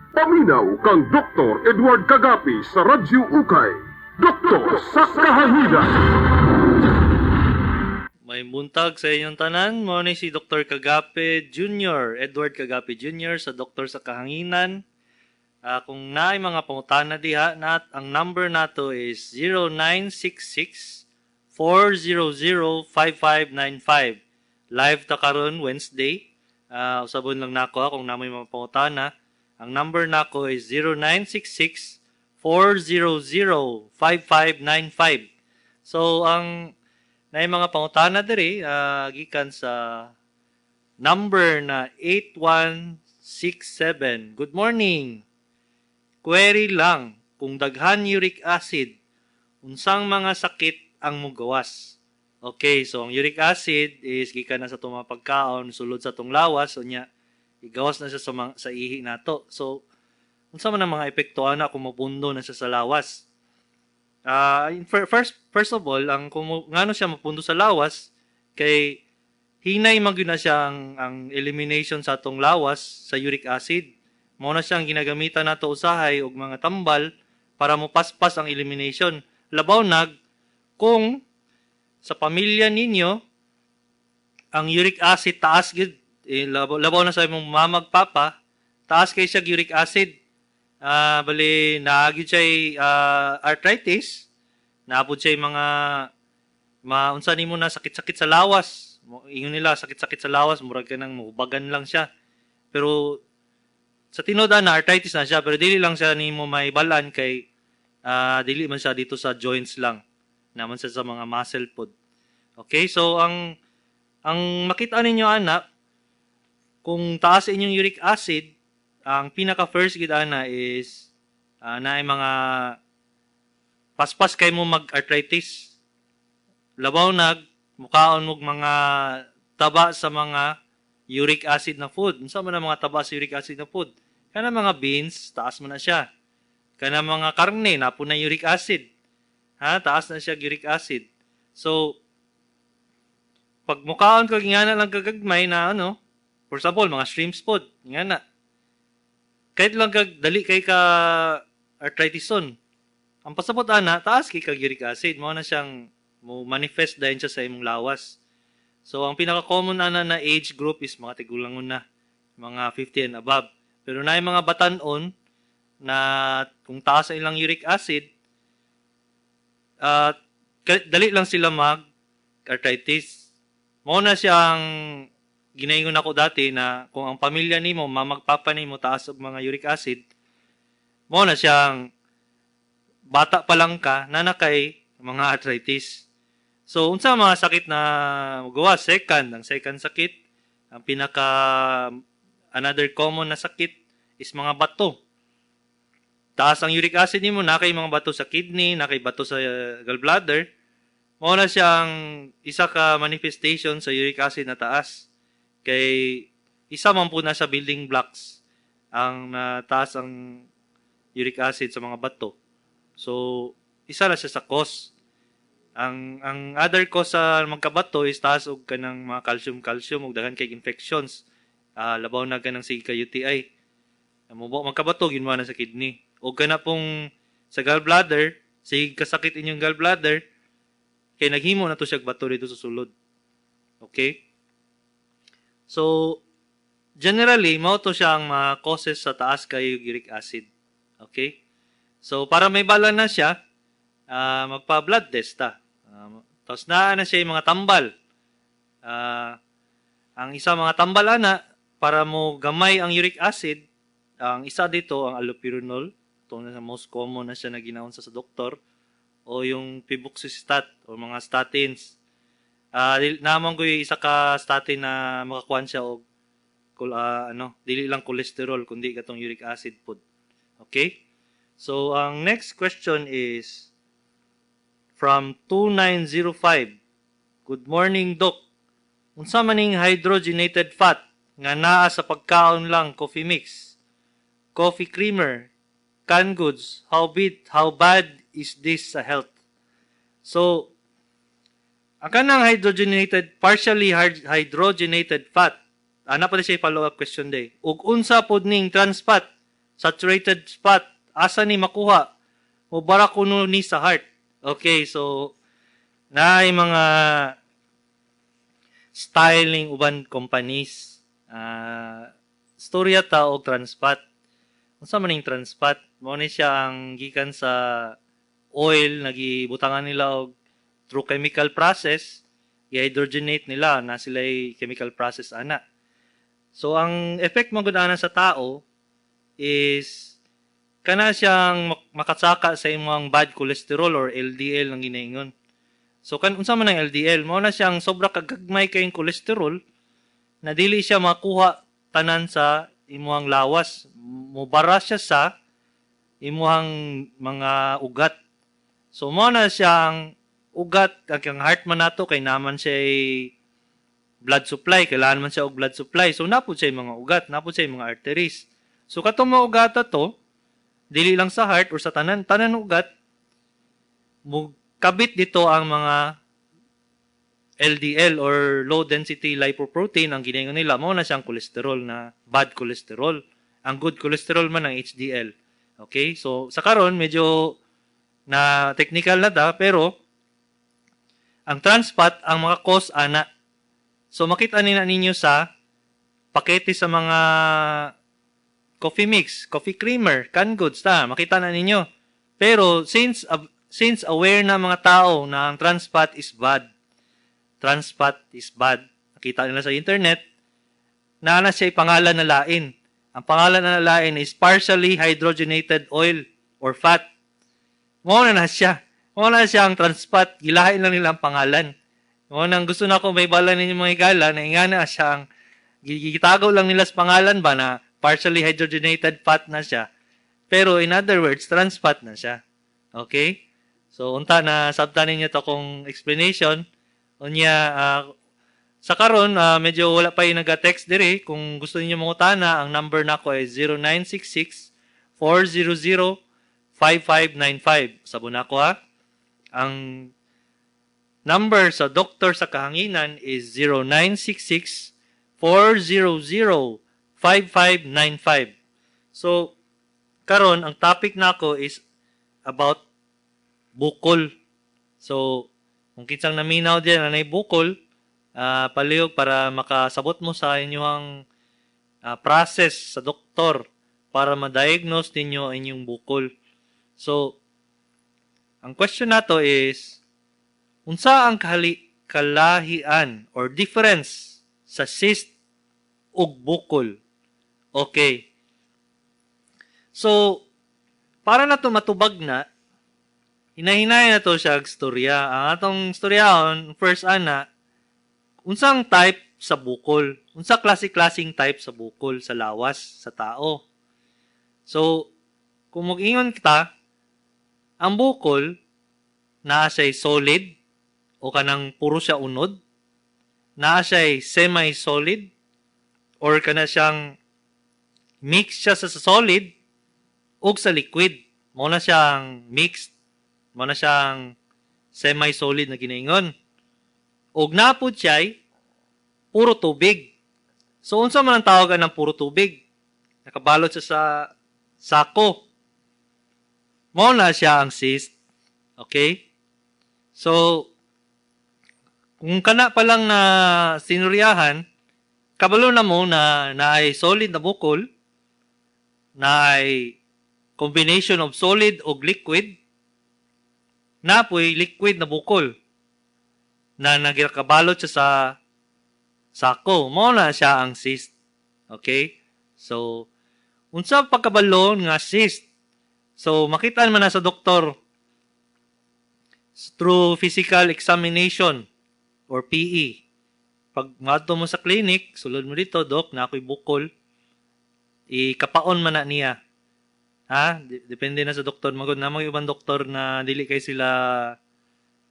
Paminaw kang Dr. Edward Kagapi sa Radyo Ukay. Doktor sa Kahanginan. May buntag sa inyong tanan. Mo ni si Dr. Kagapi Jr., Edward Kagapi Jr. sa Doktor sa Kahanginan. Kung naay mga pangutana diha, ang number nato is 0966-400-5595. Live ta karon Wednesday. Usabon lang nako kung naay mga pangutana. Ang number nako is 0966-400-5595. So, na mga pangutana diri, gikan sa number na 8167. Good morning. Query lang, kung daghan uric acid, unsang mga sakit ang mugawas? Okay, so ang uric acid is gikan na sa itong mga pagkaon, sulod sa itong lawas, o niya, igawas na siya sa ihi nato. So, unsa man ang mga epekto ana kung mapundo na siya sa lawas? First of all, kung ngano siya mapundo sa lawas, kay hinay magyud na siya ang elimination sa atong lawas sa uric acid. Mao na siyang ginagamitan nato usahay og mga tambal para mopaspas ang elimination. Labaw nag kung sa pamilya ninyo ang uric acid taas gid, labaw na sa imong mamagpapa, taas kay siya uric acid. Bali, naagid siya arthritis, naabot siya mga unsa nimo na sakit-sakit sa lawas. Ingon nila, sakit-sakit sa lawas, murag ka nang mubagan lang siya. Pero, sa tinuod na arthritis na siya, pero dili lang siya nimo may balan kay dili man siya dito sa joints lang. Naman siya sa mga muscle pod. Okay, so ang makita ninyo anak, kung taas inyong uric acid, ang pinaka-first gid ana is naay mga paspas kay mo mag-arthritis. Labaw nag mukaon mo mga taba sa mga uric acid na food. Unsa man ang mga taba sa uric acid na food? Kana mga beans, taas man na siya. Kana mga karne, napo na uric acid. Taas na siya uric acid. So, pag mukaon ka ingana lang kagagmay na for example, mga shrimps pod, ingana. Kahit lang dali kay ka arthritison. Ang pasabot ana, taas kay ka uric acid, mao na siyang mo manifest dahil siya sa imong lawas. So, ang pinaka-common na age group is mga tigulangon na, mga 50 and above. Pero na yung mga batanon na kung taas ang ilang uric acid, dali lang sila mag-arthritis. Mao na siyang ginaingon ako dati na kung ang pamilya nimo, mamagpapa nimo taas og mga uric acid, mao na siyang bata pa lang ka na nakay mga arthritis. So, unsa mga sakit na magawa? Ang second sakit, ang another common na sakit is mga bato. Taas ang uric acid nimo, nakay mga bato sa kidney, nakay bato sa gallbladder, mao na siyang isa ka manifestation sa uric acid na taas. Kay isa man po na sa building blocks ang taas ang uric acid sa mga bato. So, isa na siya sa cause. Ang other cause sa magkabato is taas og kanang mga calcium ug daghan kay infections. Labaw na kanang sige ka UTI. Magkabato ginwa na sa kidney. O kana pong sa gallbladder, sige kasakit inyong gallbladder, kay naghimo na to siya bato dito sa sulod. Okay? So, generally, mao to siya ang mga causes sa taas kay uric acid. Okay? So, para may bala na siya, magpa-blood test ta. Tapos na siya yung mga tambal. Ang isa mga tambal ana, para mo gamay ang uric acid, ang isa dito, ang allopurinol. Ito na most common na siya na ginaon sa doktor. O yung febuxostat o mga statins. Naman ko yung isa ka statin na makakuan siya o dili lang cholesterol kundi katong uric acid pod. Okay? So ang next question is from 2905. Good morning, Doc. Unsa maning hydrogenated fat nga naa sa pagkaon lang, coffee mix, coffee creamer, canned goods, how bad is this sa health? So, ang kanang partially hydrogenated fat, ana pa siya follow-up question day. Ug unsa pod ning trans fat? saturated spot, asa ni makuha? O bara kuno ni sa heart. Okay, so naay mga styling uban companies. Storya ta og Transpat. Unsa man ning Transpat? Mao ni siya ang gikan sa oil nagibutangan nila og through chemical process, i-hydrogenate nila na sila'y chemical process ana. So ang effect mo gud ana sa tao is kana siyang makatsaka sa imong bad cholesterol or LDL ang ginaingon. So unsa man ang LDL? Mao na siyang sobra kagagmay kayong cholesterol na dili siya makuha tanan sa imong lawas. Mubara siya sa imong mga ugat. So mao na siyang ugat ang heart man nato kay naman siya blood supply, kailangan man siya og blood supply. So napud siya mga ugat, napud siya mga arteries. So katong mga ugat to dili lang sa heart or sa tanan ugat kabit dito ang mga LDL or low density lipoprotein ang ginaingon nila mao na siyang cholesterol na bad cholesterol. Ang good cholesterol man ang HDL. Okay? So sa karon medyo na technical na ta pero ang Transpat ang mga cause ana. So makita ninyo sa pakete sa mga coffee mix, coffee creamer, canned goods ta, makita na ninyo. Pero since aware na mga tao na ang Transpat is bad, nakita nila sa internet, na siya pangalan na lain. Ang pangalan na lain is partially hydrogenated oil or fat. Mao na siya. Mao na siya ang Transpat. Gilahin lang nila ang pangalan. Mao nang gusto na ko may bala ninyo mga higala na ingana siyang gitagaw lang nila sa pangalan ba na partially hydrogenated fat na siya. Pero in other words, trans fat na siya. Okay? So, unta na sabtanin niyo to kung explanation. Unya, sa karon medyo wala pa yung nag-text dire. Kung gusto niyo mangutana, ang number nako ay 0966-400-5595. Sabon ako ha. Ang number sa doktor sa kahanginan is 0966-400-5595. So, karon ang topic nako is about bukol. So, kung kitsang naminaw diyan na bukol, palihog para makasabot mo sa inyong process sa doktor para ma-diagnose ninyo inyong bukol. So, ang question nato is, unsa ang kalahian or difference sa cyst ug bukol? Okay. So, para na to matubag na, hinahinay na to siya ang storya. Ang atong storyahon, first ana, unsang type sa bukol? Unsa klase-klaseng type sa bukol sa lawas sa tao? So, kung mag-ingon kita, ang bukol naa siya'y solid o kanang puro siya unod, naa siya'y semi-solid or kana siyang mix siya sa solid o sa liquid. Mao na siyang mixed, mao na siyang semi-solid na ginaingon. Og napud siya'y puro tubig. So, unsa man ang tawagan ng puro tubig? Nakabalot siya sa sako. Mao na siya ang cyst. Okay? So, kung kana pa lang na sinuryahan, kabalo na mo na ay solid na bukol, na ay combination of solid o liquid, na po'y liquid na bukol na nagirakabalot siya sa sako. Mao na siya ang cyst. Okay? So, unsa pagkabalo nga cyst? So, makita man na sa doktor through physical examination or PE. Pag madto mo sa clinic, sulod mo dito, Dok, na ako'y bukol, ikapaon man na niya. Ha? Depende na sa doktor. Magod na mga ibang doktor na dili kay sila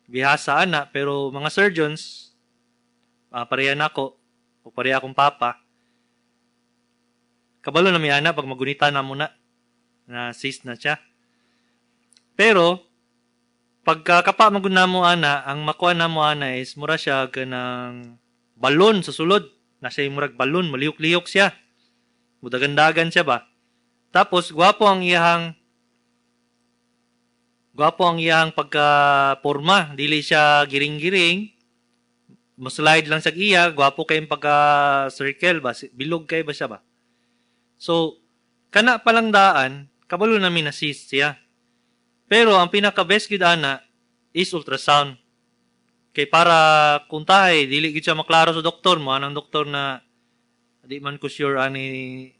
bihasa ana, pero mga surgeons, pareha na ako, o pareha akong papa, kabalo na may ana pag magunita na muna na cyst na siya. Pero, pagkakapa magud na mo ana, ang makuha na mo ana is mura siya ganang balon sa sulod. Nasa murag balon, maliyok-liyok siya. Mudagandagan siya ba? Tapos gwapo ang iyang pagka-porma, dili siya giring-giring. Mo-slide lang sa iya, gwapo kay pagka-circle ba, bilog kay ba siya ba? So, kana palang daan, kabalo namin na cyst siya. Pero ang pinaka-best gid ana is ultrasound. Kay para kung tahay, dili gid siya maklaro sa doktor mo, anang doktor na di man ko sure ani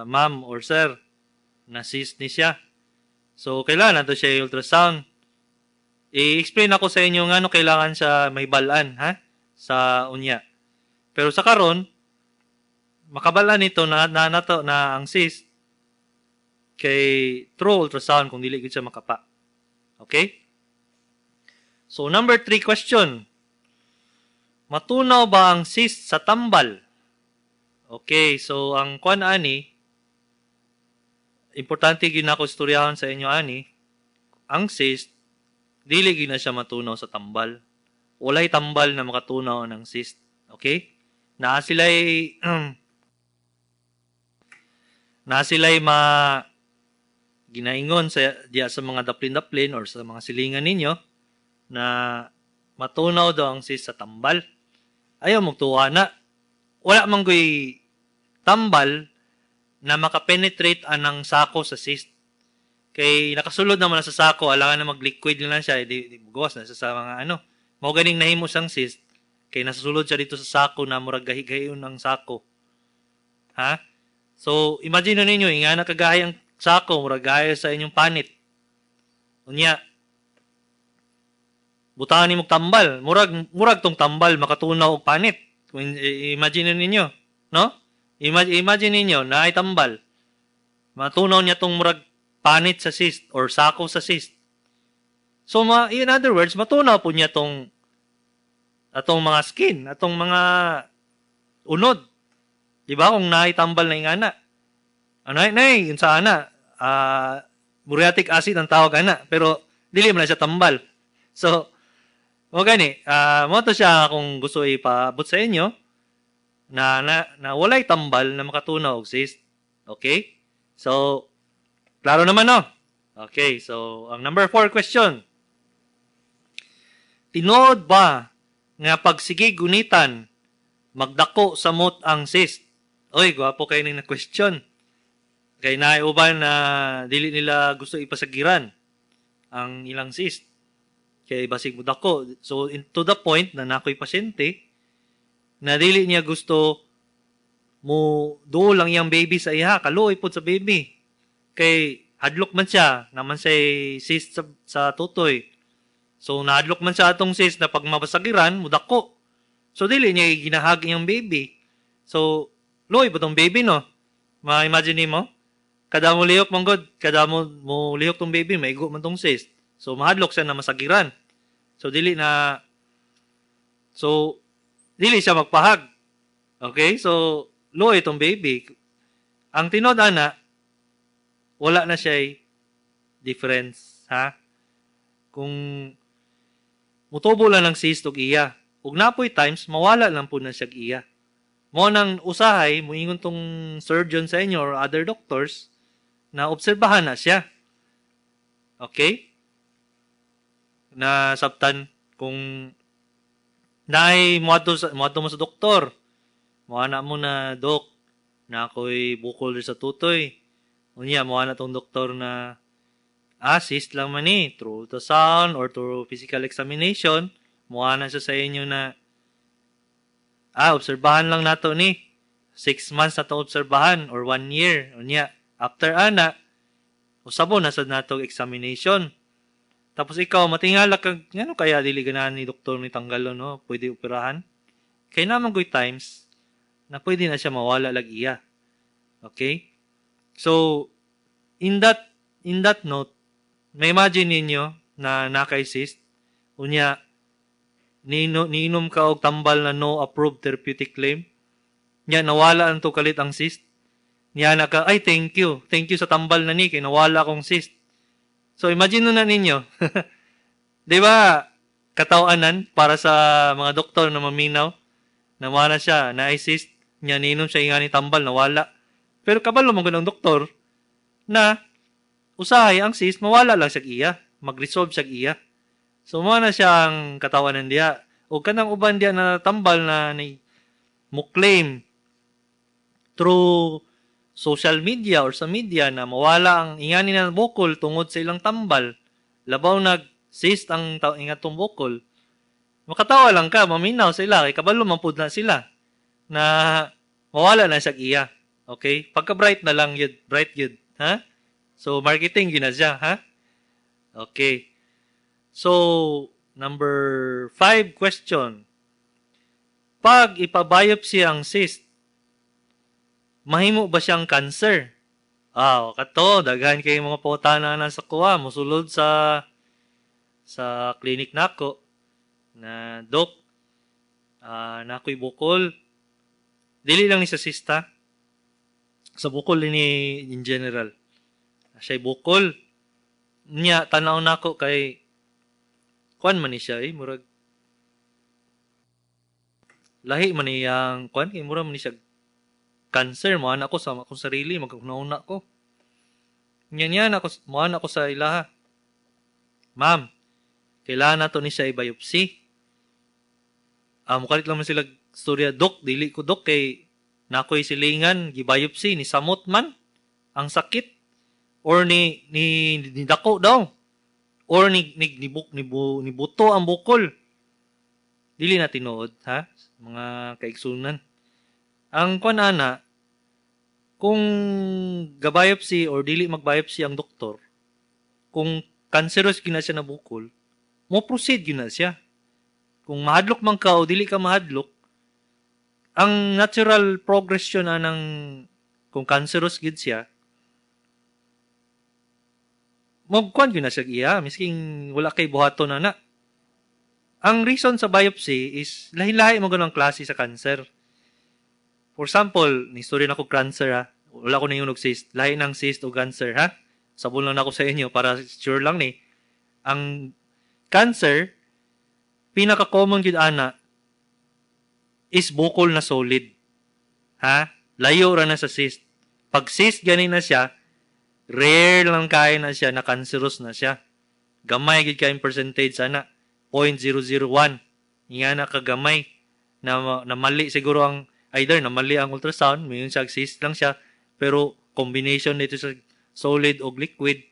ma'am or sir na cyst ni siya. So, kailangan nato siya ultrasound. I-explain ako sa inyo nga kailangan siya may balaan, ha? Sa unya. Pero sa karon, makabalaan nito na ang cyst kay true ultrasound kung dili gid siya makapa. Okay? So, number 3 question. Matunaw ba ang cyst sa tambal? Okay, so ang kuan ani, importante gyud nako istoryahon sa inyo ani, ang cyst dili gyud na siya matunaw sa tambal. Walay tambal na makatunaw ng cyst. Okay? Na sila'y ginaingon sa diya sa mga daplin-daplin or sa mga silingan ninyo na matunaw daw ang cyst sa tambal. Ayaw magtuwa na. Wala man goy tambal na makapenetrate anang sako sa cyst. Kay nakasulod naman na sa sako, alangan na mag-liquid lang siya, di bugawas na sa mga ano. Mao ganing nahimo sang cyst, kay nasusulod siya dito sa sako na murag gahi-gahiyon ng sako. Ha? So, imagine ninyo, nga nakagahay ang sako, murag gahi sa inyong panit. Unya, butangan ni mong tambal, murag tong tambal makatunaw og panit. Imagine ninyo, no? Imagine ninyo na ay tambal. Matunaw niya tong murag panit sa cyst or sako sa cyst. So, in other words, matunaw po niya atong mga skin, atong mga unod. Diba? Kung naitambal na ingana. Yun sa ana. Muriatic acid ang tawag ana. Pero, dili man na siya tambal. So, gani. Mo to siya kung gusto ipaabot sa inyo na walay tambal na makatunaw og cyst. Okay? So, klaro naman, no? Okay, so, ang number 4 question. Tinood ba nga pagsige gunitan magdako sa mot ang cyst? Oy, gwapo kayo na question. Kay naiuban na dili nila gusto ipasagiran ang ilang cyst. Kay basig mo dako. So, to the point na nakoy pasyente na dili niya gusto mo duol lang yung baby sa iha. Kaluoy po sa baby. Kay hadlok man siya, naman say cyst sa tutoy. So, nahadlok man siya atong cyst na pag mabasagiran, mudako. So, dili niya ginahag yung baby. So, loy ba tong baby, no? Ma-imagine mo? Kada mo lihok mong god, kada mo lihok tong baby, maigo man tong cyst. So, mahadlok siya na masagiran. So, dili siya magpahag. Okay? So, loy tong baby. Ang tinod ana, wala na siya difference, ha? Kung mutubo lang ng cyst og iya, ug napoy times mawala lang po na siya iya. Mo nang usahay, moingon tong surgeon sa inyo or other doctors na obserbahan na siya. Okay? Na sabtan kung naay moadto mo sa doktor. Moana mo na, dok, na ako'y bukol sa tutoy. Unya, moana tong doktor na cyst lang man through ultrasound or through physical examination, moana siya sa inyo na obserbahan lang nato 6 months na to obserbahan or 1 year. Unya, after ana, usabo na sa nato examination. Tapos ikaw, matingala kag, ngano kaya dili ganahan ni doktor ni tanggalo, no? Pwede operahan? Kaya naman goy times na pwede na siya mawala lag iya. Okay? So, in that note, may imagine ninyo na nakay cyst, unya, niinom ka og tambal na no approved therapeutic claim, nya nawala ang kalit ang cyst, nya na ka, ay thank you sa tambal na ni, kay nawala akong cyst. So, imagine na ninyo, di ba, katawanan para sa mga doktor na maminaw, na wala siya, na cyst, nya niinom siya nga ni tambal, nawala. Pero kabalo man ng doktor na usahay ang cyst mawala lang siya iya, mag-resolve siya iya. So mo na siya ang katawanan diya. O kanang uban diya na tambal na ni mo claim through social media or sa media na mawala ang ingani ng bukol tungod sa ilang tambal, labaw nag-cyst ang ingatong bukol, makatawa lang ka, maminaw sila, kay kabalo mampud na sila, na mawala na siya iya. Okay? Pagka-bright na lang yun, bright yun. Ha? So, marketing yun na siya, ha? Okay. So, number 5 question. Pag ipabiopsy ang cyst, mahimo ba siyang cancer? Kato, daghan kay mga putana na sa kuha, musulod sa clinic nako na doc, nakoy bukol. Dili lang ni sa sista. Sa bukol ni in general. Siya'y bukol. Niya, tanaw nako kay kuan man ni siya murag lahi man niyang kuan kay murag man ni siya cancer mo anak ko sa akong sarili magkunauna ko. Niyan ako mo anak ko sa ilaha. Ma'am, kailangan nato ni siya i-biopsy. Mukalit lang man sila storya, dok, dili ko dok kay nakoy silingan gi-biopsy ni samot man ang sakit or ni dako daw or ni buto ang bukol. Dili na tinuod, ha? Mga kaigsunan. Ang kuan ana, kung ga-biopsy or dili mag-biopsy ang doktor, kung cancerous gina siya na bukol, mo proceed gina siya. Kung mahadlok man ka o dili ka mahadlok, ang natural progression ng kung cancerous gid siya, magkuan gyud na siya iya, misking wala kay buhaton na. Ang reason sa biopsy is lahi-lahi mo ganang klase sa cancer. For example, ni story na ko cancer ha. Wala ko na yung cyst. Lahi ng cyst o cancer ha. Sabon lang ako sa inyo para sure lang ni. Ang cancer, pinaka-common gyud ana is bukol na solid. Ha? Layo ra na sa cyst. Pag cyst ganin na siya, rare lang kaya na siya na cancerous na siya. Gamay gid kay percentage sana 0.001. Nga na kagamay na mali siguro ang either na mali ang ultrasound, mayroon siya cyst lang siya, pero combination nito sa solid o liquid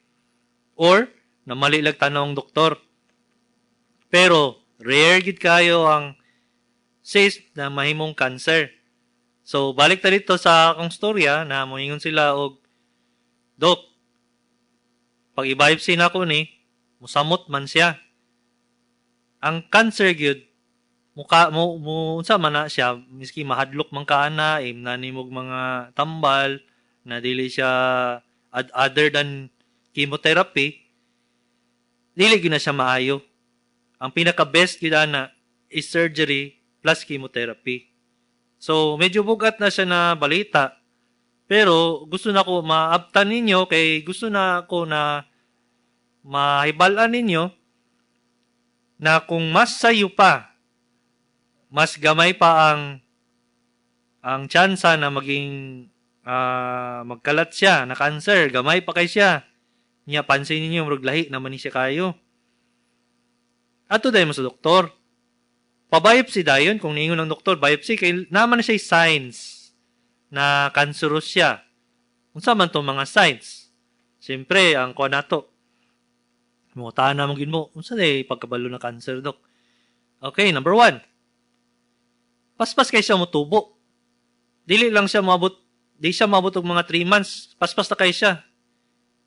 or na mali lang tanong doktor. Pero rare gid kayo ang cyst na mahimong cancer. So balik ta dito sa akong storya na moingon sila og Dok, pag i-biopsy na ko ni, musamot man siya. Ang cancer gyud unsa man na siya, miski mahadlok man ka ana, nanimog mga tambal na dili siya other than chemotherapy, dili gyud na siya maayo. Ang pinaka best gyud ana is surgery plus chemotherapy. So medyo bugat na siya na balita. Pero gusto na ko maabtan ninyo kay gusto na ko na mahibalan ninyo na kung mas sayo pa, mas gamay pa ang tsansa na maging magkalat siya na cancer, gamay pa kay siya. Niya pansin ninyo murag lahi naman ni siya kayo. Ato dayon mo sa doktor. Pa-biopsy dayon kung niingon ng doktor, biopsy kay naman na siya signs na cancerous siya. Unsa man tong mga signs? Siyempre, ang kuha nato. Mutaan na magin mo. Unsa day pagkabalo na cancer, dok? Okay, number 1. Paspas kay siya mutubo. Dili lang siya mabot, di siya mabot og mga 3 months. Paspas na kay siya.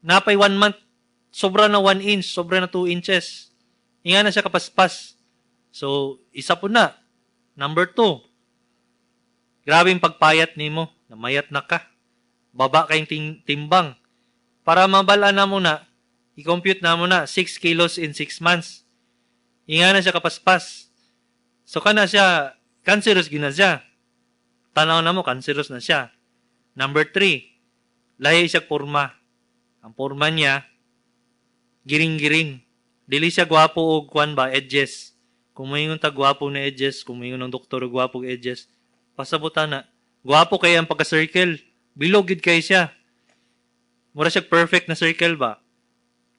Napay 1 month, sobra na 1 inch, sobra na 2 inches. Inga na siya kapaspas. So, isa po na. Number 2. Grabing pagpayat nimo, namayat na ka. Baba kayong timbang. Para mabala na mo na, i-compute na mo na 6 kilos in 6 months. Inga na siya kapaspas. So ka na siya, cancerous gina siya. Tanaw na mo, cancerous na siya. Number 3, lahi siya porma. Ang porma niya, giring-giring. Dili siya gwapo o kwan ba, edges. Kung mayingon ta gwapo na edges, kung mayingon ng doktor gwapo edges, pasabutan na. Gwapo kaya ang pagka-circle. bilog gid kay siya. Mura siya perfect na circle ba?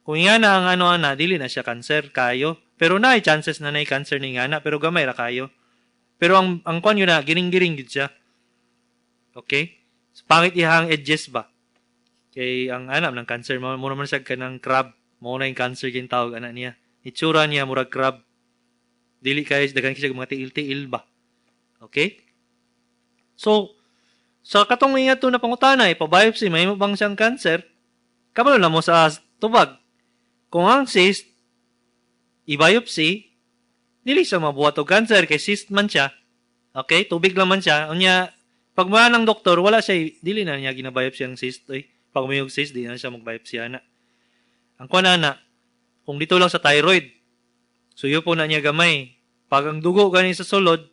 Kung nga na ang ano ana, dili na siya cancer kayo. Pero naay chances na naay cancer ni nga na, pero gamay ra kayo. Pero ang kwan yun na, giring-giring gid siya. Okay? So, pangit ihang edges ba? Kay ang anak ng cancer, mo naman siya kanang crab. Mo na yung cancer yung tawag anak niya. Itsura niya, murag crab. Dili kayo, dagan siya mga tiil-tiil ba? Okay? So, sa katong ingat to na pangutana, ipa-biopsy, may mo bang siyang cancer? Kabalo na mo sa tubag. Kung ang cyst, i-biopsy, dili siya mabuhat og cancer kay cyst man siya. Okay? Tubig lang man siya. Unya, pag mga ng doktor, wala siya, dili na niya ginabiopsy ang cyst. Pag may cyst, di na siya mag-biopsy na. Ang kuha na, kung dito lang sa thyroid, suyo po na niya gamay. Pag ang dugo ganin sa sulod,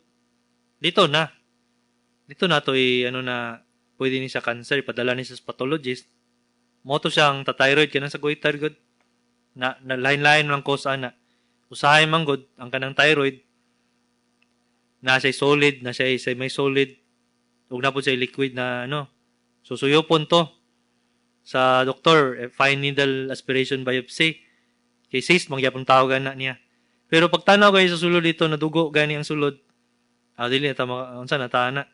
dito na. Dito na to ano na, pwede ni siya cancer, padala ni sa pathologist. Moto siyang ta-thyroid, kanang sa goiter good. Na line-line lang ko sana. Usahay man good, ang kanang thyroid, na siya solid, na siya may solid, huwag na po siya liquid na ano. Susuyo po to sa doktor, fine needle aspiration biopsy. Kay cyst, mangyapong tawagan na niya. Pero pag tanaw kayo sa sulod dito, na dugo gani ang sulod, dili na unsa na tana.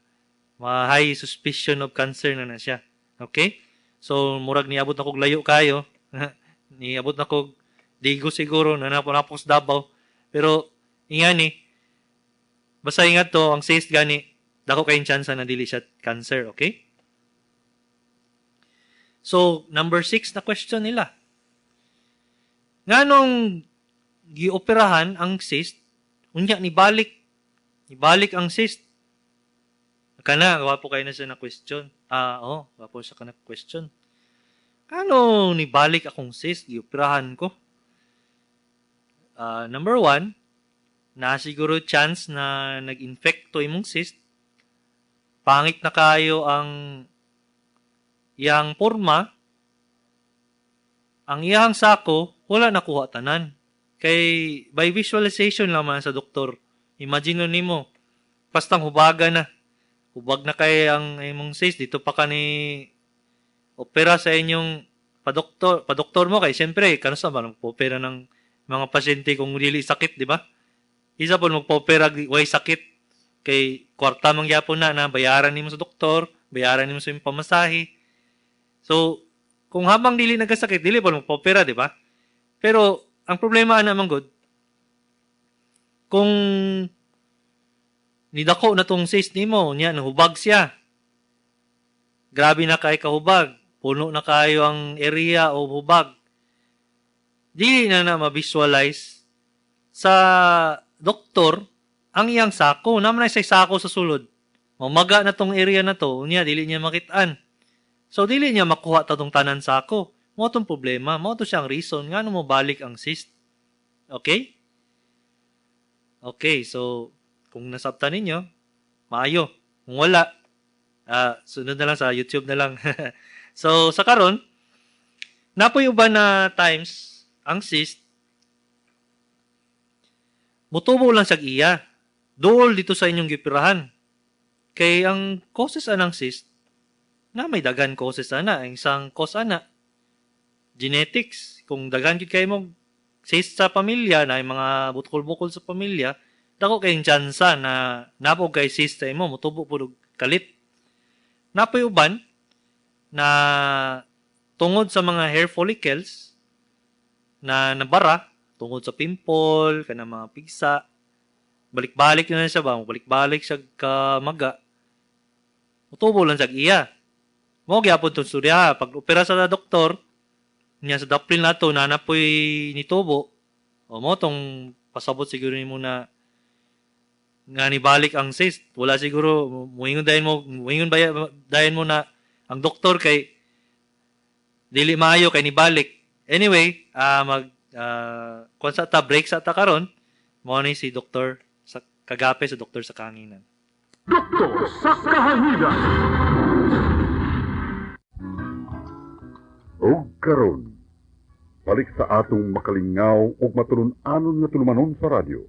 High suspicion of cancer na siya. Okay? So, murag niabot na kog layo kayo. Niabot na kog digo siguro, na napos Davao. Pero, ingani, basta ingat to, ang cyst gani, dako kayong chance na dili siya cancer. Okay? So, number 6 na question nila. Nganong gioperahan ang cyst, unya nibalik ang cyst. Kana, gawa po kayo na siya na question. Gawa po siya ka na question. Kano nibalik akong cyst, gioperahan ko? Number 1, na siguro chance na nag-infect to imong cyst. Pangit na kayo ang iyang porma, ang iyang sako, wala nakuha tanan. Kay, by visualization lang man sa doktor, imagine nimo, pastang hubaga na. Hubag na kay ang imong cyst, dito pa ka ni opera sa inyong padoktor mo, kay siyempre, kano sa ba, magpo-opera ng mga pasyente kung dili sakit, di ba? Isa po magpo-opera, way sakit, kay kwarta mangyapon na bayaran nimo sa doktor, bayaran nimo sa imong pamasahe. So, kung habang dili nagkasakit, dili pa magpa-opera, di ba? Pero, ang problema naman good, kung nidako na tong cyst nimo, niya, nahubag siya. Grabe na kay kahubag. Puno na kayo ang area o hubag. Dili na ma-visualize sa doktor ang iyang sako. Naman ay say sako sa sulod. Mamaga na tong area na to, niya, dili niya makitaan. So, dili niya makuha tatong tanan sako. Mo tong problema. Mo to siyang reason nga mo balik ang cyst. Okay? Okay, so, kung nasabtan ninyo, maayo. Kung wala, sunod na lang sa YouTube na lang. So, sa karon, napoy uban na times, ang cyst, mutubo lang siya iya. Dool dito sa inyong gipirahan. Kay ang causes anang cyst, na may dagan causes ana. Ang isang cause ana, genetics. Kung dagan gid kayo mo cyst sa pamilya, na yung mga bukol-bukol sa pamilya, dako kayong tsansa na napog kay cyst sa imo, mutubo po kalit. Napoy uban, na tungod sa mga hair follicles, na nabara, tungod sa pimple, kana mga pigsa, balik-balik na siya ba, balik-balik siya kamaga, mutubo lang siya iya. Mo gyapon tong surya, pag opera sa doktor, niya sa Doppler nato na napoy nitubo, o mo tong pasabot siguro nimo na nga nibalik ang cyst. Wala siguro, muingon dayon mo na ang doktor kay dili maayo kay nibalik. Anyway, kung sa ta break sa ta karon, mo ni si doktor sa kagape sa doktor sa kanginan. Doktor sa kahanginan. O karon, balik sa atong makalingaw ug matulun-anon nga tulumanon sa radyo.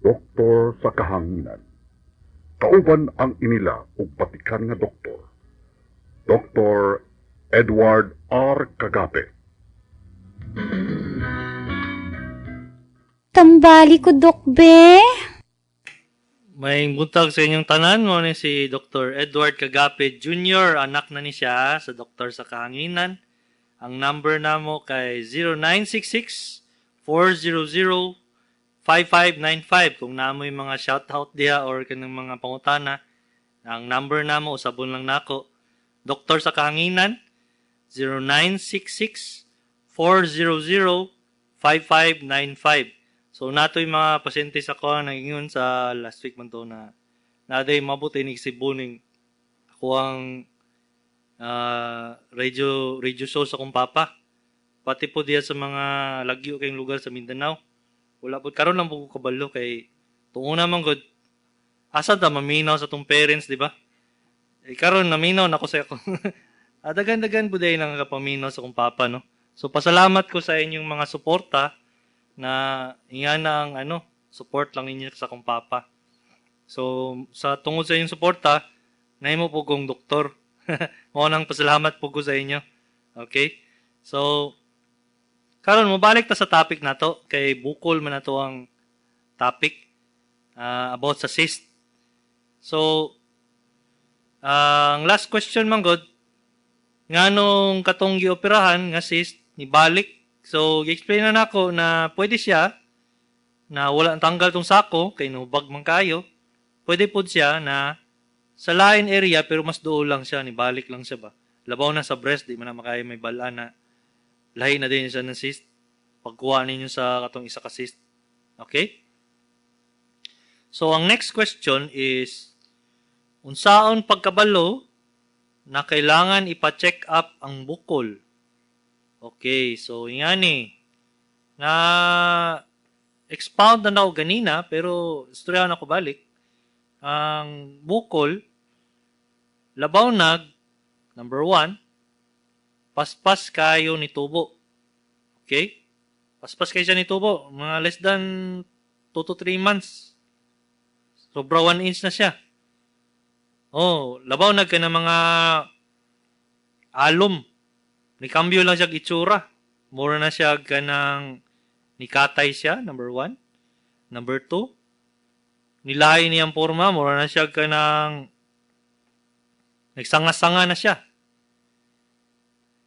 Doktor sa kahanginan. Kauban ang inila ug batikan nga doktor. Dr. Edward R. Cagape. Tambali ko, Dok Be. May buntag sa inyong tanan mo ni si Dr. Edward Cagape Jr. Anak na ni siya sa doktor sa kahanginan. Ang number namo kay 0966-400-5595. Kung namo yung mga shoutout diha or kanang mga pangutana, ang number namo usabon lang nako. Doktor sa kahanginan 0966-400-5595. So nato yung mga pasyente sa ko na ingon sa last week man to na naday mabuti ni si Buning ako ang radio show sa kong papa. Pati po diya sa mga lagyo kayong lugar sa Mindanao. Wala po karon lang po ko kabalo kay tuon naman gud asa ta maminaw sa tong parents, di ba? Karon naminaw nako sa ako. Dagan-dagan buday nang kapaminaw sa kong papa, no. So pasalamat ko sa inyong mga suporta na ingana ang support lang ninyo sa kong papa. So sa tungod sa inyong suporta, nahimo po kong doktor. Mo nang pasalamat po ko sa inyo. Okay? So karon mo balik ta sa topic nato kay bukol man nato ang topic about sa cyst. So ang last question man god nganong katong gioperahan nga cyst ni balik. So gi-explain na nako na pwede siya na wala tanggal tong sako kay nubag man kayo. Pwede pod siya na sa lain area pero mas duol lang siya, ni balik lang siya ba. Labaw na sa breast, di man na makaya may bala na lahi na din siya ng cyst. Pagkuha ninyo sa katong isa ka cyst. Okay? So ang next question is unsaon pagkabalo na kailangan ipa-check up ang bukol? Okay, so ingani na expound na ako ganina pero istorya na ko balik. Ang bukol labaw number 1, paspas kayo ni tubo. Okay? Paspas kayo siya ni tubo, mga less than 2 to 3 months. Sobra 1 inch na siya. Oh, labaw ka na mga alom. Nikambyo lang siya itsura. Mura na siya kanang nikatay siya, number 1. Number 2, nilahi niyang forma, mura na siya kanang nagsanga-sanga na siya.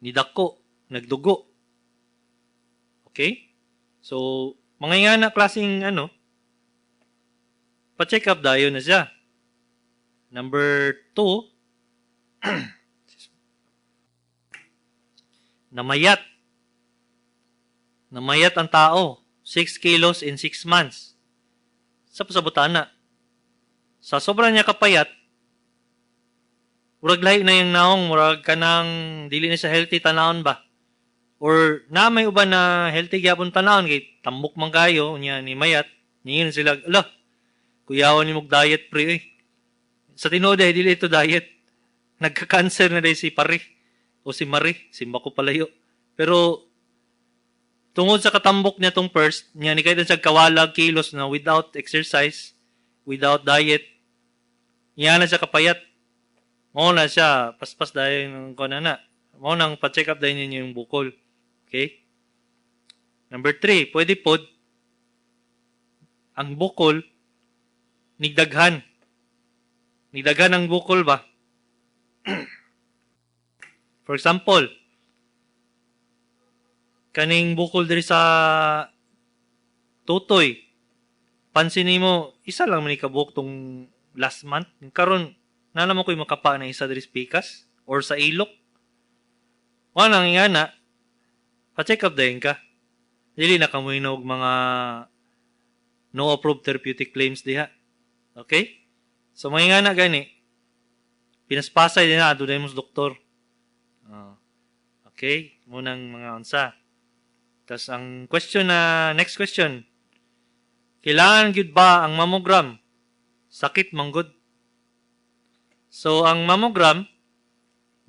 Nidako, nagdugo. Okay? So, mga nga na klaseng pa-check up dayo na siya. Number 2, namayat. Namayat ang tao. 6 kilos in 6 months. Sa pasabutana. Sa sobra niya kapayat, murag lahi na yung naong, murag ka nang dili na sa healthy tanawon ba? Or na may uban na healthy gyapon tanawon, kay tambok man kayo, niya ni mayat, niyin sila, kuyawan ni mong diet pre, eh. Sa tinuod dili ito diet. Nagka-cancer na dahil si pare. O si Marie, simba ko palayo. Pero, tungod sa katambok niya tong first, niya ni kahit sa kawalag kilos na without exercise, without diet, niya na siya kapayat. Mao na siya, paspas dahil ng konana. Mao nang pa-check up dahil ninyo yung bukol. Okay? Number 3, pwede pod, ang bukol, nigdaghan. Nigdaghan ang bukol ba? For example, kaning bukol diri sa tutoy. Pansinin mo, isa lang man ikabuok tong last month. Karon, nalaman ko yung makapa na isa diri sa pikas or sa ilok. Wala nang ingana, pa-check up dahin ka. Dili na kamuhinog mga no approved therapeutic claims diha. Okay? So, mga ingana gani, pinaspasay din na, doon mo sa doktor. Okay? Munang mga unsa. Tapos ang question next question. Kailangan gud ba ang mammogram? Sakit manggod. So, ang mammogram,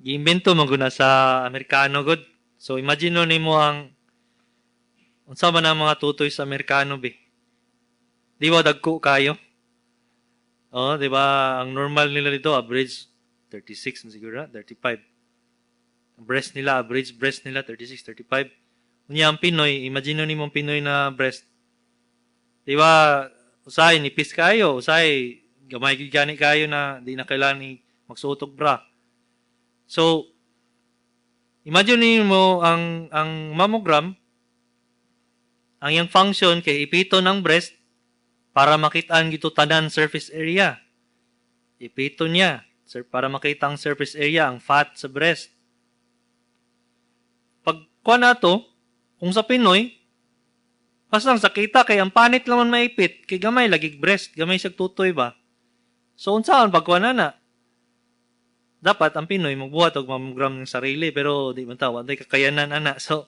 gi-invento man gud na sa Amerikano gud. So, imagine nimo ang unsa man ang mga tutoy sa Amerikano be. Di ba dagko kayo? Oh, di ba ang normal nila dito average 36 na siguro, 35. breast nila, average breast nila 36, 35. Unya ang Pinoy, imagine nimo ang Pinoy na breast. Di ba? Usahay nipis kayo, usahay gamay gyud gani kayo na di na kailangan ni magsuot og bra. So, imagine mo ang mammogram, ang iyang function kay ipito ng breast para makitaan gito tanan surface area. Ipito niya para makita ang surface area, ang fat sa breast. Pag kuha na to, kung sa Pinoy, pas lang sakita kay ang panit naman maipit, kay gamay lagig breast, gamay siya tutoy ba? So, unsaon pagkuha na? Dapat ang Pinoy magbuhat og mammogram ng sarili, pero di man tawa, di kakayanan ana. So,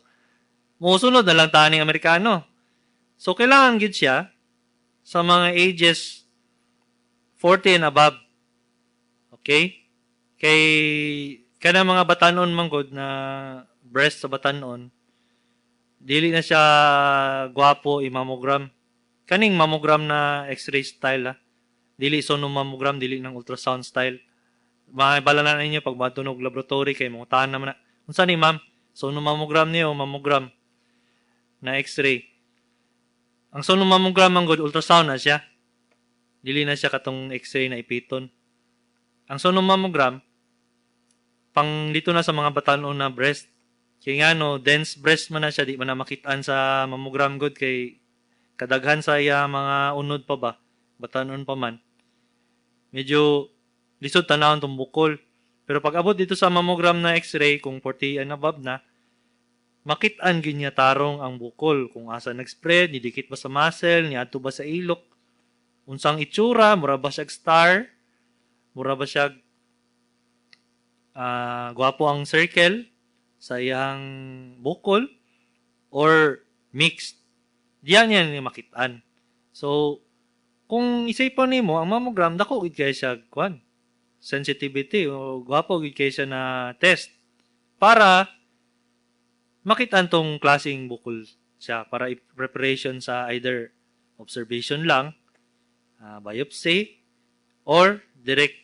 musunod na lang taning Amerikano. So, kailangan gid siya sa mga ages 40 and above. Okay? Kay kana mga batanon manggod na breast sa batanon, dili na siya gwapo i-mammogram. Kaning mammogram na X-ray style Dili sonomammogram, dili ng ultrasound style. Mabalanan ninyo pag matunog laboratory kay mga tahan naman na. Unsa ni ma'am? Sonomammogram niyo o mammogram na X-ray. Ang sonomammogram ang good ultrasound na siya. Dili na siya katong X-ray na ipiton. Ang sonomammogram pang dito na sa mga batanon na breast. Kaya nga dense breast man na siya, di man na makitaan sa mammogram good kay kadaghan sa iya mga unod pa ba, batanon pa man. Medyo lisod tanawon tong bukol. Pero pag abot dito sa mammogram na X-ray, kung 40 and above na, makitaan ginya tarong ang bukol. Kung asa nag-spread, nidikit ba sa muscle, niadto ba sa ilok, unsang itsura, mura ba siya star, mura ba siya gwapo ang circle sa iyang bukol, or mixed. Diyan yan yung makitaan. So, kung isipon nimo ang mammogram, dako gid kay siya kwan sensitivity o gwapo gid kay siya na test para makitaan tong klaseng bukol siya para preparation sa either observation lang, biopsy, or direct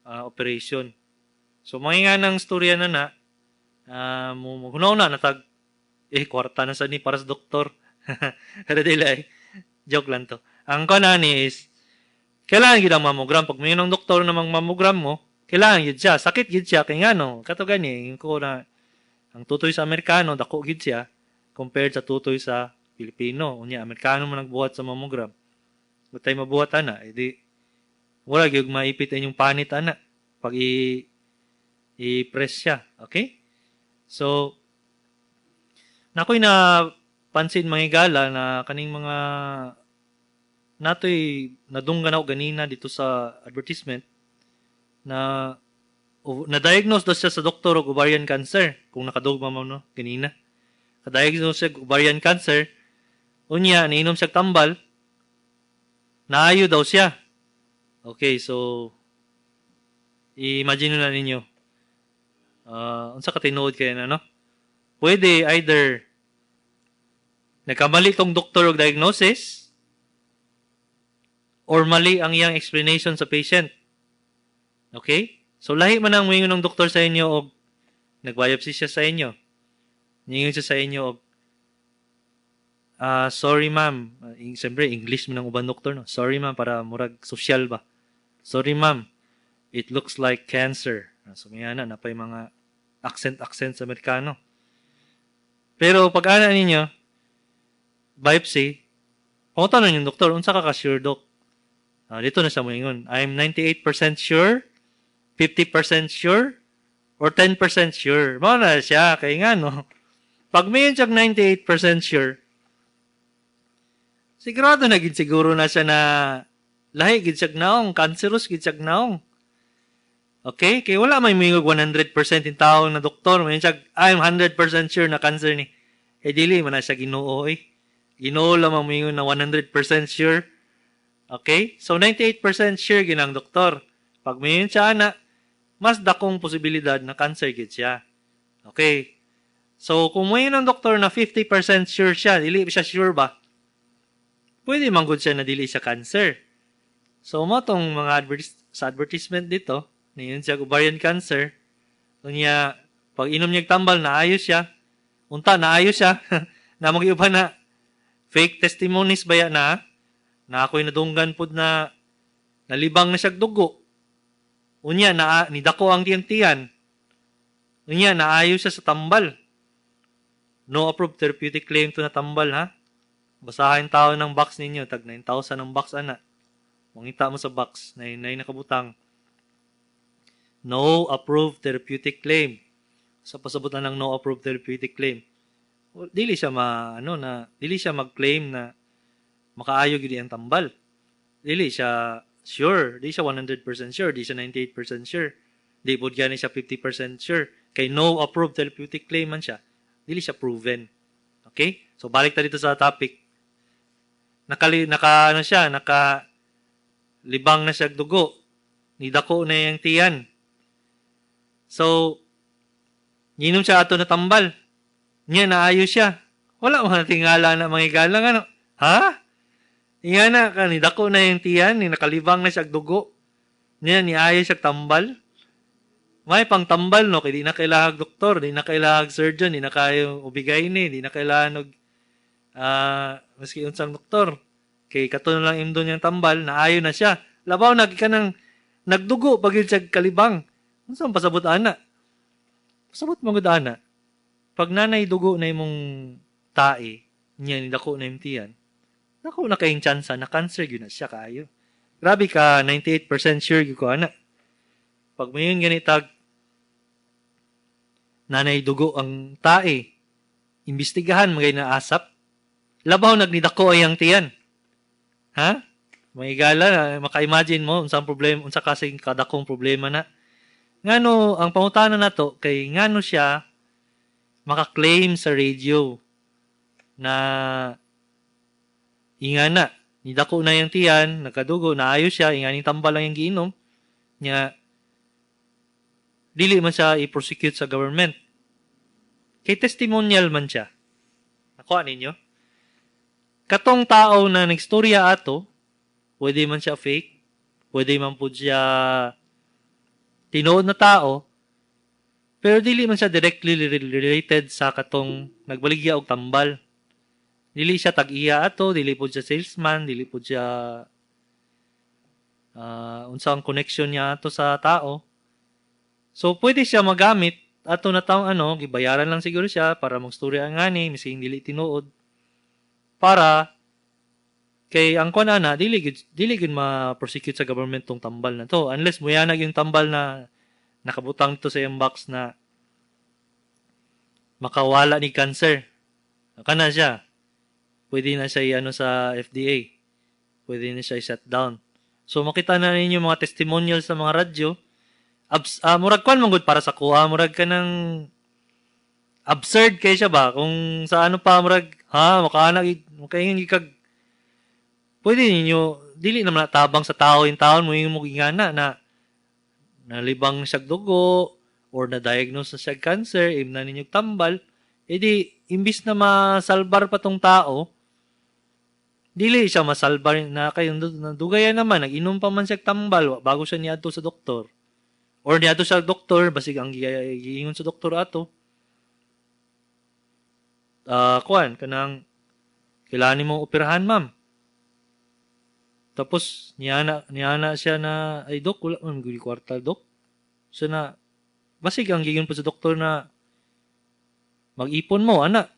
operation. So, mga nga ng storya na hunaw na natag kwarta na sa ni para sa doktor. Pero dili, joke lang to. Ang kanani is, kailangan gid ang mammogram. Pag may ng doktor namang mammogram mo, kailangan gid siya. Sakit gid siya. Kaya nga kato gani, ko na, ang tutoy sa Amerikano, dako gid siya, compared sa tutoy sa Pilipino. Unya, Amerikano mo nagbuhat sa mammogram. Ba't tayo mabuhat, ana? Edi, wala gid maipit yung panit, ana. Pag i-press siya. Okay? So, nakoy na pansin mga higala na kaning mga natoy nadunggan ako ganina dito sa advertisement na na-diagnose daw siya sa doktor og ovarian cancer kung nakadugma mo no ganina. Ka-diagnose siya og ovarian cancer. Unya niinom siya tambal. Naayo daw siya. Okay, so imagine na ninyo. Unsa ka tinuod kay na no? Pwede either nagkamali tong doktor og diagnosis or mali ang iyang explanation sa patient. Okay? So, lahi man ang mingon ng doktor sa inyo og nag-biopsy siya sa inyo. Ningon siya sa inyo og sorry ma'am. Siyempre, English man ang uban doktor, no? Sorry ma'am, para murag social ba? Sorry ma'am, it looks like cancer. So, may napay mga accent sa Amerikano. Pero, pag-ana ninyo, biopsy, pangutan yung doktor, unsa ka ka-sure, doc? Dito na siya moingon. I'm 98% sure, 50% sure, or 10% sure. Mao na siya. Kaya nga, no? Pag may siya 98% sure, sigurado na gid siguro na siya na lahi gid siya naong, cancerous gid siya naong. Okay? Kaya wala may mingog 100% in tao na doktor. May siya, I'm 100% sure na cancer ni. Dili, man na siya ginoo, Ginoo lamang mingon na 100% sure. Okay? So, 98% sure ginang doktor. Pag mayon siya na, mas dakong posibilidad na cancer gid siya. Okay? So, kung mayon ang doktor na 50% sure siya, dili siya sure ba? Pwede manggod siya na dili siya cancer. So, mo tong mga sa advertisement dito, niyon siya ovarian cancer, unya Pag inom niya tambal, naayos siya. Unta, naayos siya. Na mag-iuban na fake testimonies ba yan na ako'y nadunggan po na nalibang na siya dugo. Unya, nidako ang tiyang-tiyan. Unya, naayos siya sa tambal. No approved therapeutic claim to na tambal, ha? Basahin tao ng box ninyo. Tag 9,000 ang box, ana. Mangita mo sa box. 9 nakabutang. No approved therapeutic claim. Sa pasabutan ng no approved therapeutic claim. Well, dili siya dili siya mag-claim na makaayo gyud ang tambal. Dili siya sure, dili siya 100% sure, dili siya 98% sure. Di pud gani siya 50% sure. Kay no approved therapeutic claim man siya. Dili siya proven. Okay? So balik ta dito sa topic. Libang na siya dugo. Nidako na yung tiyan. So, ginom siya ato na tambal. Niya, naayos siya. Wala mga tingala na mga igalang, ano? Ha? Iyan na, nidako na yung tiyan, nakalibang na siya dugo. Niya, niayos siya tambal. May pang tambal, no? Kaya di na kailangan doktor, di na kailangan surgeon, di na kayo ubigay ni, di na kailangan maski unsang doktor. Kay kato na lang imdo niyang tambal, naayo na siya. Labaw, nagdugo pag yun siya kalibang. Ano saan pasabot ana? Pasabot mo gud ana. Pag nanay dugo na imong tae, niya nidako na imtiyan. Nako na kayong tsansa na cancer yun na siya kaayo. Grabe ka, 98% sure gyud ko ana. Pag mayon ganitag nanay dugo ang tae, imbestigahan magay na asap. Labaw nagnidako ay ang tiyan. Ha? May gala, maka-imagine mo unsang problema, unsa kasing kadakong problema na. Ngano ang pangutana nato kay ngano siya maka-claim sa radio na ingana nidako na yung tiyan, nakadugo, naayos siya, inganing tambal lang yung giinom nya dili man siya i-prosecute sa government. Kay testimonial man siya. Nakuha ninyo? Katong tao na nagstorya ato, pwede man siya fake, pwede man po siya tinuod na tao, pero dili man siya directly related sa katong nagbaligya og tambal. Dili siya tag-iya ato, dili po siya salesman, dili po siya unsang connection niya ato sa tao. So, pwede siya magamit ato na taong gibayaran lang siguro siya para magstorya ang ngani, mising dili tinuod. Para kay ang kunana dili gid ma-prosecute sa government tong tambal na to unless muyanag yung tambal na nakabutang to sa iyang box na makawala ni cancer. Kana siya. Pwede na siya sa FDA. Pwede na siya i-shut down. So makita na ninyo mga testimonials sa mga radyo. Murag kwan manggod para sa kuha, murag ka ng absurd kay siya ba kung sa murag makaanag kag pwede ninyo, dili naman natabang sa tao yung taon mo yung mugingana na nalibang siya dugo or na-diagnose na siya cancer, na ninyo tambal, edi, imbis na masalbar pa tong tao, dili siya masalbar na kayo, dugayan naman, nag-inom pa man siya tambal, bago siya niadto sa doktor. Or niadto sa doktor, basig ang giingon sa doktor ato, kanang, kailangan mong operahan, ma'am. Tapos, niyana siya na, ay, dok, wala man, guli kwarta, dok. So na, basig ang giyon po sa doktor na, mag-ipon mo, ana.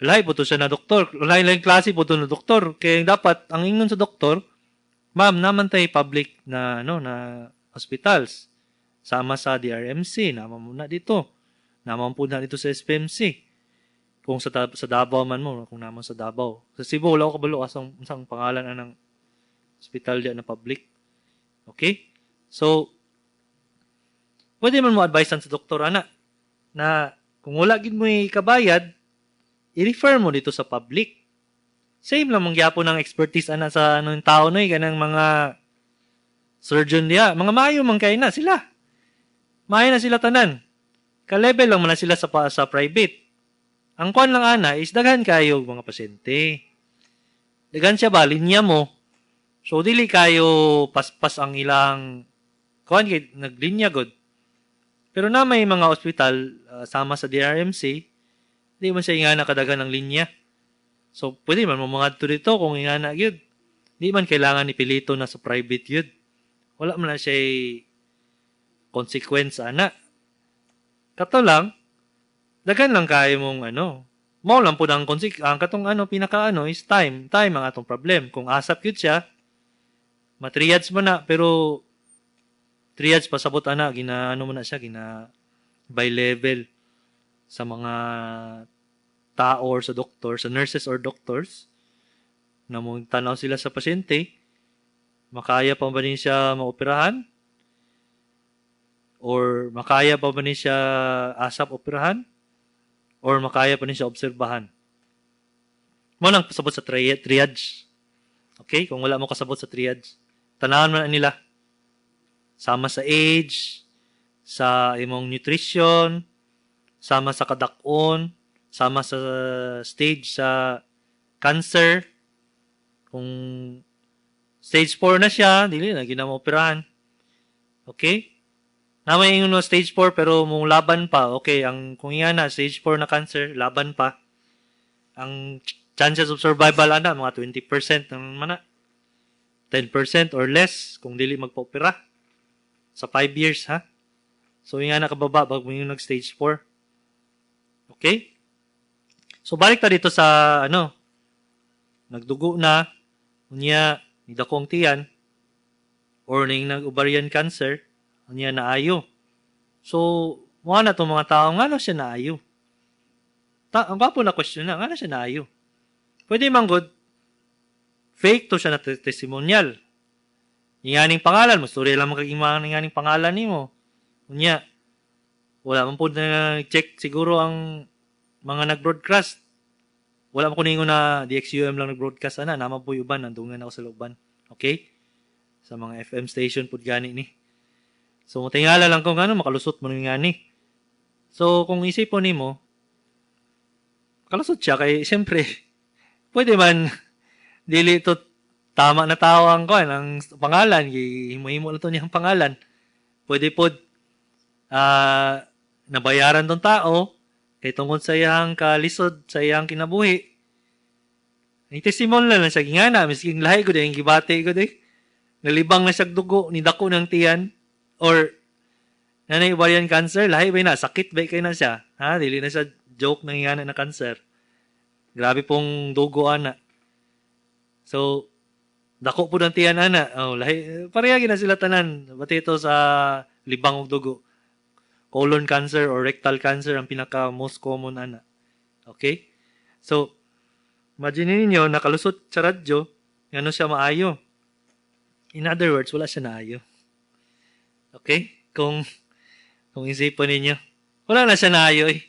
Lahi po to siya na doktor. Lahi klase po to na doktor. Kaya dapat, ang ingon sa doktor, ma'am, naman tayo public na, na hospitals. Sama sa DRMC, naman muna dito. Naman po na dito sa SPMC. Kung sa Davao man mo, kung naman sa Davao. Sa Cebu, wala ko kabalo asang pangalan ng hospital diyan na public. Okay? So, pwede man mo advise sa doktor, ana, na kung wala gid mo ikabayad, i-refer mo dito sa public. Same lang mangyapon ng expertise ana sa yung tao na kanang mga surgeon diya. Mga maayo man kay na sila. Maayo na sila tanan. Ka-level lang man na sila sa private. Ang kwan lang ana is daghan kayo mga pasyente. Daghan siya ba linya mo. So dili kayo paspas ang ilang kwan kay naglinya god. Pero na may mga ospital sama sa DRMC, di man siya ingana kadagan ng linya. So, pwede man mga dito kung ingana gyud. Di man kailangan ni pilito na sa private yun. Wala man na siya consequence ana. Kato lang, dagan lang kayo mong mao lang po ang katong pinaka is time. Time ang atong problem. Kung asap yun siya, matriads man na, pero triads pasabot ana, mo na siya, by level sa mga tao or sa doktor, sa nurses or doctors, na mong tanaw sila sa pasyente, makaya pa ba siya maoperahan? Or makaya pa ba siya asap operahan? Or makaya pa siya obserbahan? Mo nang pasabot sa triage. Okay? Kung wala mo kasabot sa triage, tanawan man nila. Sama sa age, sa imong nutrition, sama sa kadakon, sama sa stage sa cancer. Kung stage 4 na siya, dili na ginamaoperahan. Okay? Namay yung stage 4 pero mong laban pa. Okay, kung yan na stage 4 na cancer, laban pa. Ang chances of survival mga 20% naman na. 10% or less kung dili magpa-opera sa 5 years ha. So yung nakababa pag yung nag-stage 4. Okay? So balik ta dito sa nagdugo na unya nidakong tiyan or ning nag-ovarian cancer unya naayo. So mo na tong mga tao ngano siya naayo. Ang gwapo na question na ngano siya naayo. Pwede man good fake to siya na testimonial. Inganing pangalan mo, story lang magkagimang inganing pangalan nimo. Unya wala man po na check siguro ang mga nag-broadcast. Wala man ko ningo na DXUM lang nag-broadcast naman po yung uban, nandungan ako sa looban. Okay? Sa mga FM station po gani ni. So, tingala lang kung makalusot mo nga ni. So, kung isipon nimo, kalusot siya kay siyempre, pwede man dili to tama na tao ang pangalan, himo-himo na to niyang pangalan. Pwede po nabayaran tong tao kay tungkol sa iyang kalisod sa iyang kinabuhi. Testimony lang siya gingana, misking lahi ko din, gibati ko din. Nalibang na siya dugo, nidako ng tiyan, or nanay ovarian cancer, lahi ba na, sakit ba kayo na siya? Ha? Dili na siya joke ng ingana na cancer. Grabe pong dugo ana. So, dako po ng tiyan ana. Oh, lahi, parehagi na sila tanan. Bati ito sa libang og dugo. Colon cancer or rectal cancer ang pinaka most common ana. Okay? So, imagine ninyo, nakalusot sa radyo, ngano siya maayo. In other words, wala siya naayo. Okay? Kung isipon ninyo, wala na siya naayo eh.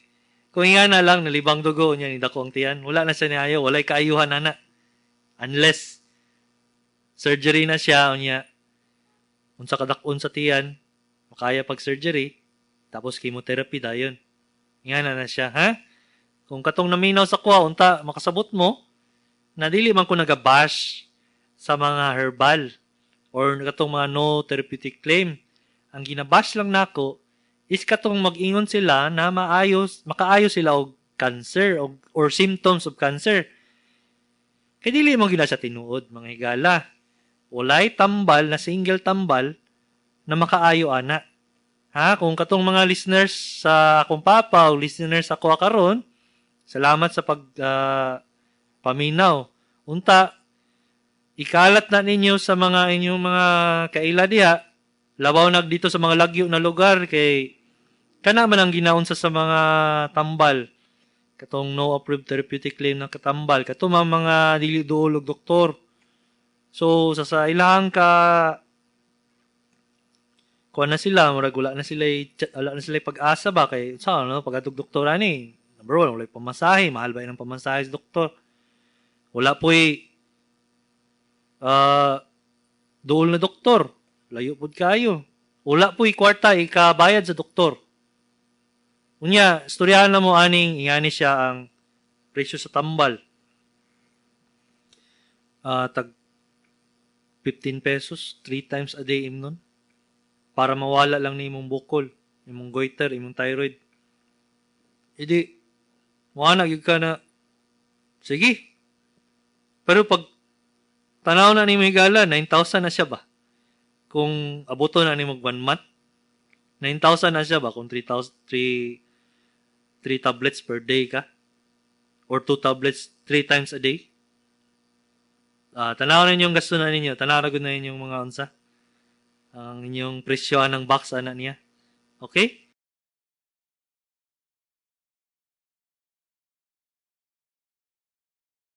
Kung nga na lang, nalibang dugo niya, nidako ang tiyan, wala na siya naayo, walay kaayuhan ana. Unless, surgery na siya, niya, unsa kadakon sa tiyan, makaya pag-surgery, tapos chemotherapy dayon. Nga na siya, ha? Kung katong naminaw sa kuha, unta, makasabot mo, na dili man ko nagabash sa mga herbal or katong mga no therapeutic claim. Ang ginabash lang nako is katong mag-ingon sila na makaayos sila og cancer or symptoms of cancer. Kaya dili mo gina sa tinuod, mga higala. Walay tambal na single tambal na makaayo ana. Ha, kung katong mga listeners sa akong papa o listeners sa kuha karon, salamat sa paminaw. Unta, ikalat na ninyo sa mga inyong mga kaila diha, labaw nag dito sa mga lagyo na lugar kay kana man ang ginaunsa sa mga tambal. Katong no approved therapeutic claim na katambal, kato mga dili duol og doktor. So sa ilang kuha na sila, murag wala na sila pag-asa ba kay pag-atog doktora ni. Number 1, wala pamasahe, mahal ba yung pamasahe sa doktor? Wala po'y duol na doktor, layo pud kayo. Wala po'y kwarta ikabayad sa doktor. Unya, istoryahan na mo ingani siya ang presyo sa tambal. Tag 15 pesos, 3 times a day imnon. Para mawala lang ni imong bukol. imong goiter, imong thyroid. Hindi, wala gyud ka na, sige. Pero pag tanaw na ni mo higala, 9,000 na siya ba? Kung abuto na ni mo 1 month, 9,000 na siya ba? Kung 3 tablets per day ka? Or 2 tablets 3 times a day? Tanaw na inyong gasto na ninyo. Tanaw na gud na inyong mga unsa. Ang inyong presyo ng box ana niya. Okay?